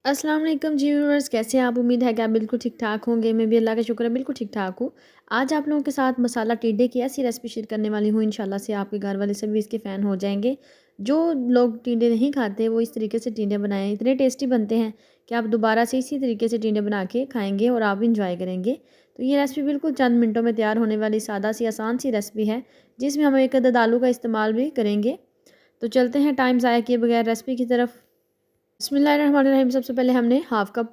अस्सलाम वालेकुम जी व्यूअर्स, कैसे हैं आप? उम्मीद है कि आप बिल्कुल ठीक-ठाक होंगे। मैं भी अल्लाह का शुक्र है बिल्कुल ठीक-ठाक हूँ। आज आप लोगों के साथ मसाला टिड्डे की ऐसी रेसिपी शेयर करने वाली हूँ, इंशाल्लाह से आपके घर वाले सभी इसके फ़ैन हो जाएँगे। जो लोग टिड्डे नहीं खाते वो इस तरीके से टिड्डे बनाएँ, इतने टेस्टी बनते हैं कि आप दोबारा से इसी तरीके से टिड्डे बना के खाएँगे और आप भी इंजॉय करेंगे। तो ये रेसिपी बिल्कुल चंद मिनटों में तैयार होने वाली सादा सी आसान सी रेसिपी है, जिसमें हम 1 अदद आलू का इस्तेमाल भी करेंगे। तो चलते हैं टाइम ज़ाया किए बगैर रेसिपी की तरफ। बिस्मिल्लाहिर्रहमानिर्रहीम। सबसे पहले हमने हाफ़ कप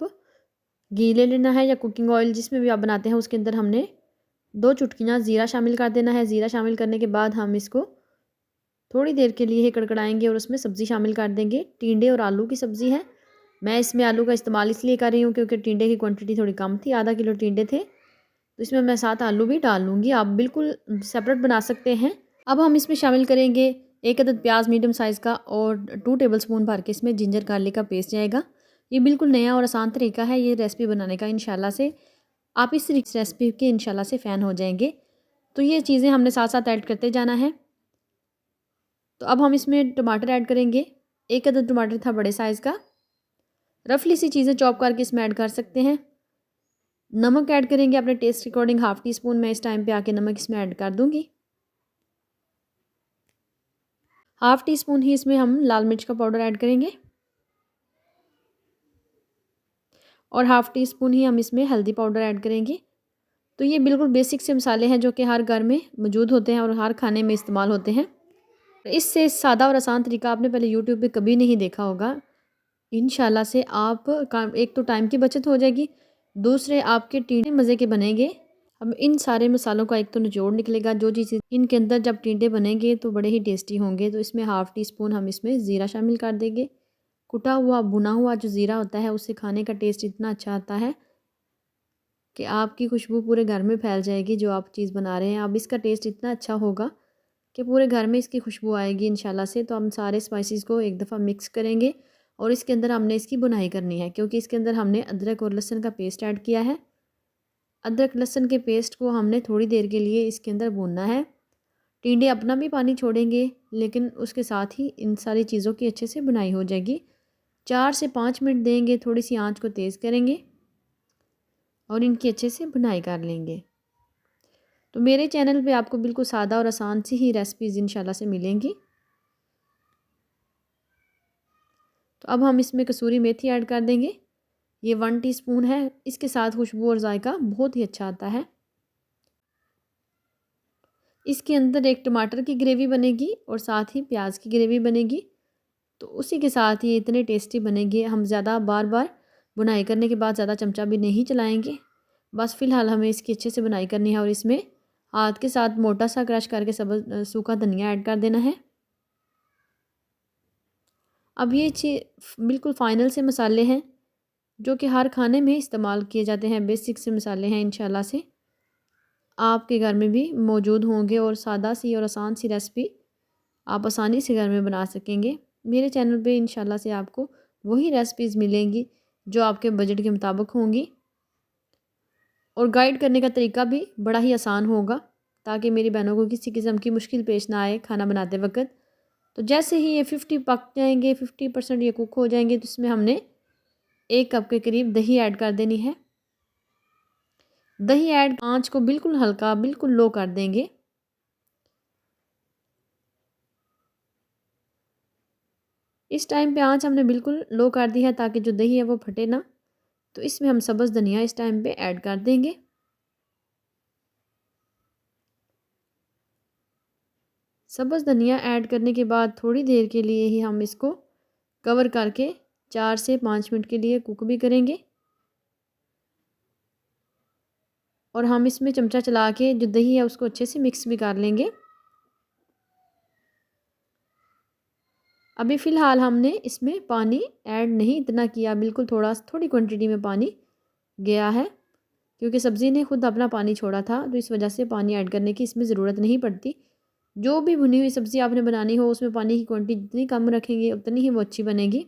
घी ले लेना है या कुकिंग ऑयल जिसमें भी आप बनाते हैं। उसके अंदर हमने 2 चुटकियाँ ज़ीरा शामिल कर देना है। ज़ीरा शामिल करने के बाद हम इसको थोड़ी देर के लिए ही कड़कड़ाएँगे और उसमें सब्ज़ी शामिल कर देंगे। टिंडे और आलू की सब्ज़ी है। मैं इसमें आलू का इस्तेमाल इसलिए कर रही हूँ क्योंकि टिंडे की क्वांटिटी थोड़ी कम थी, आधा किलो टिंडे थे। तो इसमें मैं 7 आलू भी डाल लूँगी। आप बिल्कुल सेपरेट बना सकते हैं। अब हम इसमें शामिल करेंगे 1 अदद प्याज मीडियम साइज़ का और 2 टेबलस्पून भर के इसमें जिंजर गार्लिक का पेस्ट जाएगा। ये बिल्कुल नया और आसान तरीका है ये रेसिपी बनाने का। इंशाल्लाह से आप इस रेसिपी के इंशाल्लाह से फ़ैन हो जाएंगे। तो ये चीज़ें हमने साथ साथ ऐड करते जाना है। तो अब हम इसमें टमाटर ऐड करेंगे। 1 अदद टमाटर था बड़े साइज़ का। रफली सी चीज़ें चॉप करके इसमें ऐड कर सकते हैं। नमक ऐड करेंगे अपने टेस्ट के अकॉर्डिंग, हाफ़ टी स्पून मैं इस टाइम पे आके नमक इसमें ऐड कर दूँगी। हाफ़ टी स्पून ही इसमें हम लाल मिर्च का पाउडर ऐड करेंगे और हाफ़ टी स्पून ही हम इसमें हल्दी पाउडर ऐड करेंगे। तो ये बिल्कुल बेसिक से मसाले हैं जो कि हर घर में मौजूद होते हैं और हर खाने में इस्तेमाल होते हैं। इससे सादा और आसान तरीका आपने पहले यूट्यूब पे कभी नहीं देखा होगा। इंशाल्लाह से आप का एक तो टाइम की बचत हो जाएगी, दूसरे आपके टिंडे मज़े के बनेंगे। अब इन सारे मसालों का एक तो निचोड़ निकलेगा, जो चीज़ें इनके अंदर जब टिंडे बनेंगे तो बड़े ही टेस्टी होंगे। तो इसमें हाफ़ टी स्पून हम इसमें ज़ीरा शामिल कर देंगे। कुटा हुआ, भुना हुआ जो ज़ीरा होता है उससे खाने का टेस्ट इतना अच्छा आता है कि आपकी खुशबू पूरे घर में फैल जाएगी। जो आप चीज़ बना रहे हैं, अब इसका टेस्ट इतना अच्छा होगा कि पूरे घर में इसकी खुशबू आएगी इंशाल्लाह से। तो हम सारे स्पाइसेस को एक दफ़ा मिक्स करेंगे और इसके अंदर हमने इसकी भुनाई करनी है क्योंकि इसके अंदर हमने अदरक और लहसुन का पेस्ट ऐड किया है। अदरक लहसुन के पेस्ट को हमने थोड़ी देर के लिए इसके अंदर भूनना है। टिंडे अपना भी पानी छोड़ेंगे, लेकिन उसके साथ ही इन सारी चीज़ों की अच्छे से भुनाई हो जाएगी। 4 से 5 मिनट देंगे, थोड़ी सी आँच को तेज़ करेंगे और इनकी अच्छे से भुनाई कर लेंगे। तो मेरे चैनल पे आपको बिल्कुल सादा और आसान सी ही रेसिपीज़ इंशाल्लाह से मिलेंगी। तो अब हम इसमें कसूरी मेथी ऐड कर देंगे। ये 1 टीस्पून है। इसके साथ खुशबू और जायका बहुत ही अच्छा आता है। इसके अंदर एक टमाटर की ग्रेवी बनेगी और साथ ही प्याज की ग्रेवी बनेगी। तो उसी के साथ ये इतने टेस्टी बनेंगे। हम ज़्यादा बार-बार बुनाई करने के बाद ज़्यादा चमचा भी नहीं चलाएँगे। बस फ़िलहाल हमें इसकी अच्छे से बुनाई करनी है और इसमें हाथ के साथ मोटा सा क्रश करके सूखा धनिया ऐड कर देना है। अब ये बिल्कुल फ़ाइनल से मसाले हैं जो कि हर खाने में इस्तेमाल किए जाते हैं। बेसिक से मसाले हैं, इंशाल्लाह से आपके घर में भी मौजूद होंगे और सादा सी और आसान सी रेसिपी आप आसानी से घर में बना सकेंगे। मेरे चैनल पे इंशाल्लाह से आपको वही रेसिपीज़ मिलेंगी जो आपके बजट के मुताबिक होंगी और गाइड करने का तरीका भी बड़ा ही आसान होगा ताकि मेरी बहनों को किसी किस्म की मुश्किल पेश ना आए खाना बनाते वक़्त। तो जैसे ही ये 50 पक जाएँगे, 50% ये कुक हो जाएँगे, तो इसमें हमने 1 कप के करीब दही ऐड कर देनी है। दही ऐड आँच को बिल्कुल हल्का, बिल्कुल लो कर देंगे। इस टाइम पे आँच हमने बिल्कुल लो कर दी है ताकि जो दही है वो फटे ना। तो इसमें हम सब्ज़ धनिया इस टाइम पे ऐड कर देंगे। सब्ज़ धनिया ऐड करने के बाद थोड़ी देर के लिए ही हम इसको कवर करके 4 से 5 मिनट के लिए कुक भी करेंगे और हम इसमें चमचा चला के जो दही है उसको अच्छे से मिक्स भी कर लेंगे। अभी फ़िलहाल हमने इसमें पानी ऐड नहीं इतना किया, बिल्कुल थोड़ी क्वांटिटी में पानी गया है क्योंकि सब्ज़ी ने खुद अपना पानी छोड़ा था, तो इस वजह से पानी ऐड करने की इसमें ज़रूरत नहीं पड़ती। जो भी भुनी हुई सब्ज़ी आपने बनानी हो उसमें पानी की क्वांटिटी जितनी कम रखेंगे उतनी ही वो अच्छी बनेगी।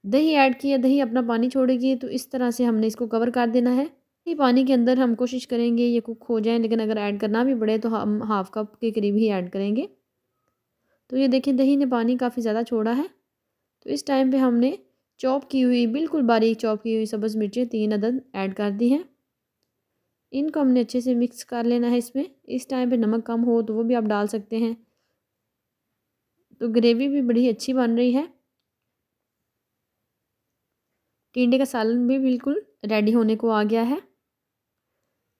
दही ऐड किया, दही अपना पानी छोड़ेगी, तो इस तरह से हमने इसको कवर कर देना है। ये पानी के अंदर हम कोशिश करेंगे ये कुक हो जाए, लेकिन अगर ऐड करना भी पड़े तो हम हाफ़ कप के करीब ही ऐड करेंगे। तो ये देखिए दही ने पानी काफ़ी ज़्यादा छोड़ा है। तो इस टाइम पे हमने चॉप की हुई, बिल्कुल बारीक चॉप की हुई सब्ज़ मिर्चें 3 अदद ऐड कर दी हैं। इनको हमने अच्छे से मिक्स कर लेना है इसमें। इस टाइम पे नमक कम हो तो वो भी आप डाल सकते हैं। तो ग्रेवी भी बड़ी अच्छी बन रही है। टिंडे का सालन भी बिल्कुल रेडी होने को आ गया है।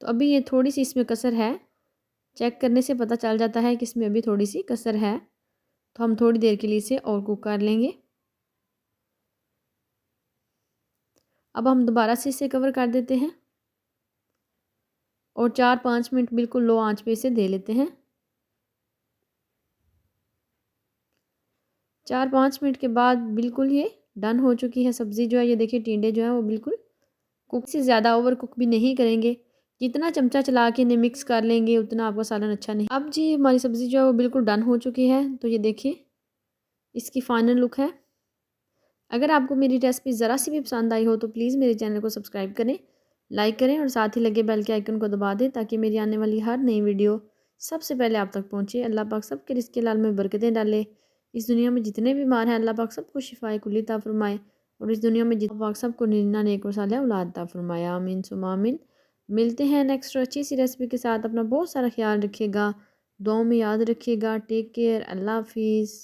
तो अभी ये थोड़ी सी इसमें कसर है। चेक करने से पता चल जाता है कि इसमें अभी थोड़ी सी कसर है। तो हम थोड़ी देर के लिए इसे और कुक कर लेंगे। अब हम दोबारा से इसे कवर कर देते हैं और 4-5 मिनट बिल्कुल लो आंच पे इसे दे लेते हैं। 4-5 मिनट के बाद बिल्कुल ये डन हो चुकी है सब्ज़ी जो है। ये देखिए टिंडे जो है वो बिल्कुल कुक से ज़्यादा ओवर कुक भी नहीं करेंगे। जितना चमचा चला के इन्हें मिक्स कर लेंगे उतना आपका सालन अच्छा नहीं। अब जी हमारी सब्ज़ी जो है वो बिल्कुल डन हो चुकी है। तो ये देखिए इसकी फाइनल लुक है। अगर आपको मेरी रेसिपी ज़रा सी भी पसंद आई हो तो प्लीज़ मेरे चैनल को सब्सक्राइब करें, लाइक करें और साथ ही लगे बेल के आइकन को दबा दें ताकि मेरी आने वाली हर नई वीडियो सबसे पहले आप तक पहुँचे। अल्लाह पाक सबके रिज़्क़ हलाल में बरकतें डाले। इस दुनिया में जितने बीमार हैं अल्लाह पाक सबको शिफाए कुल्ली अता फ़रमाए और इस दुनिया में जितना पाक सबको निन्ना नेक और सालिहा औलाद अता फ़रमाए। आमीन सुम्मा आमीन। मिलते हैं नेक्स्ट अच्छी सी रेसिपी के साथ। अपना बहुत सारा ख्याल रखिएगा, दुआओं में याद रखिएगा। Take care. अल्लाह हाफ़िज़।